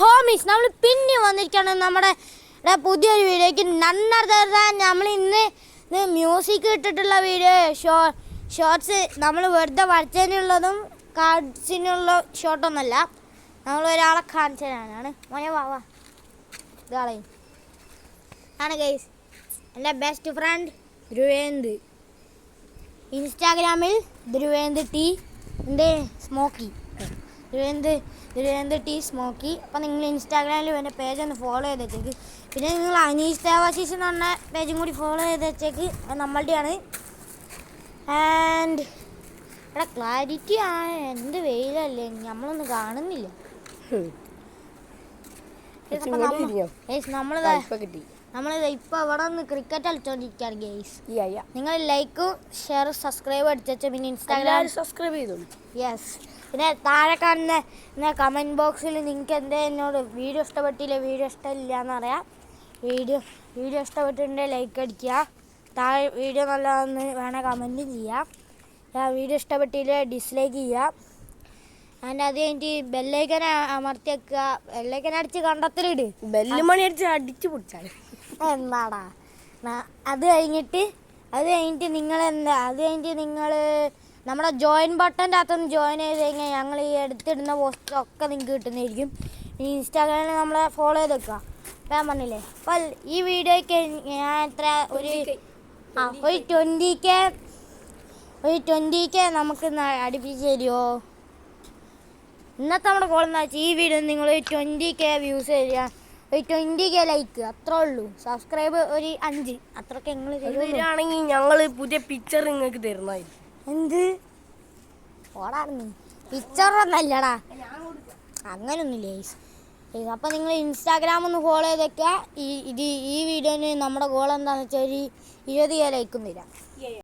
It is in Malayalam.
ഹോമീസ് നമ്മൾ പിന്നെ വന്നിരിക്കുകയാണ് നമ്മുടെ പുതിയൊരു വീഡിയോയ്ക്ക്. നമ്മൾ ഇന്ന് മ്യൂസിക് ഇട്ടിട്ടുള്ള വീഡിയോ ഷോർട്സ് നമ്മൾ വെറുതെ വരച്ചതിനുള്ളതും കാർഡ്സിനുള്ള ഷോട്ടൊന്നുമല്ല. നമ്മൾ ഒരാളെ കാണിച്ചതാണ്. മോനെ വാവാ ഇതാളെ ആണ് ഗൈസ്, എൻ്റെ ബെസ്റ്റ് ഫ്രണ്ട് ധ്രുവേന്ദ്. ഇൻസ്റ്റാഗ്രാമിൽ ധ്രുവേന്ദ് ടി എൻ്റെ സ്മോക്കി, ധ്രുവേന്ദ് ടി സ്മോക്കി. അപ്പം നിങ്ങൾ ഇൻസ്റ്റാഗ്രാമിൽ എൻ്റെ പേജ് ഒന്ന് ഫോളോ ചെയ്ത് വെച്ചേക്ക്. പിന്നെ നിങ്ങൾ അനീഷ് ദേവാശീസ് എന്ന് പറഞ്ഞ പേജും കൂടി ഫോളോ ചെയ്ത് വെച്ചേക്ക്. അത് നമ്മളുടെയാണ്. ആൻഡ് ഇവിടെ ക്ലാരിറ്റി എന്ത് വെയിലല്ലേ, നമ്മളൊന്നും കാണുന്നില്ല. നമ്മളിത് ഇപ്പോൾ ഇവിടെ നിന്ന് ക്രിക്കറ്റ് കളിച്ചോണ്ടിരിക്കുകയാണ് ഗെയ്സ്. നിങ്ങൾ ലൈക്കും ഷെയറും സബ്സ്ക്രൈബ് അടിച്ചു. പിന്നെ ഇൻസ്റ്റാഗ്രാം സബ്സ്ക്രൈബ് ചെയ്തു. യെസ്. പിന്നെ താഴെ കാണുന്ന കമൻറ്റ് ബോക്സിൽ നിങ്ങൾക്ക് എന്താ എന്നോട് വീഡിയോ ഇഷ്ടപ്പെട്ടില്ല, വീഡിയോ ഇഷ്ടമില്ല എന്നറിയാം. വീഡിയോ ഇഷ്ടപ്പെട്ടിട്ടുണ്ടെങ്കിൽ ലൈക്ക് അടിക്കുക. താഴെ വീഡിയോ നല്ലതെന്ന് വേണേൽ കമൻറ്റും ചെയ്യാം. വീഡിയോ ഇഷ്ടപ്പെട്ടില്ല ഡിസ്ലൈക്ക് ചെയ്യുക. അതിൻ്റെ അത് കഴിഞ്ഞിട്ട് ബെല്ലൈക്കനെ അമർത്തി വെക്കുക. ബെല്ലൈക്കൻ അടിച്ച് കണ്ടത്തിലിട്. ബെല്ലുമണി അടിച്ച് അടിച്ച് പൊടിച്ചാൽ എന്താടാ. അത് കഴിഞ്ഞിട്ട് നിങ്ങൾ നമ്മുടെ ജോയിൻ ബട്ടൻ്റെ അകത്തൊന്ന് ജോയിൻ ചെയ്ത് കഴിഞ്ഞാൽ ഞങ്ങൾ ഈ എടുത്തിടുന്ന പോസ്റ്റ് ഒക്കെ നിങ്ങൾക്ക് കിട്ടുന്നതായിരിക്കും. ഈ ഇൻസ്റ്റാഗ്രാമിൽ നമ്മളെ ഫോളോ ചെയ്ത് വെക്കുക. അപ്പം ഞാൻ പറഞ്ഞില്ലേ, അപ്പം ഈ വീഡിയോയ്ക്ക് ഞാൻ എത്ര ഒരു 20K നമുക്ക് അടുപ്പിച്ച് തരുമോ? ഇന്നത്തെ നമ്മുടെ ഗോൾ എന്താ വെച്ചാൽ ഈ വീഡിയോ നിങ്ങൾ 20K വ്യൂസ് തരിക, ഒരു 20K ലൈക്ക്, അത്രേ ഉള്ളൂ. സബ്സ്ക്രൈബ് ഒരു 5, അത്രയൊക്കെ നിങ്ങൾ തരുവാണെങ്കിൽ ഞങ്ങൾ പുതിയ പിക്ചർ നിങ്ങൾക്ക് തരുന്നതായിരിക്കും. എന്ത് ഓടാണ് പിക്ചറൊന്നല്ലടാ, അങ്ങനൊന്നുമില്ലേ. അപ്പം നിങ്ങൾ ഇൻസ്റ്റാഗ്രാം ഒന്ന് ഫോളോ ചെയ്തേക്കുക. ഈ വീഡിയോന് നമ്മുടെ ഗോൾ എന്താണെന്ന് വെച്ചാൽ ഒരു 20K ലൈക്കും തരാം.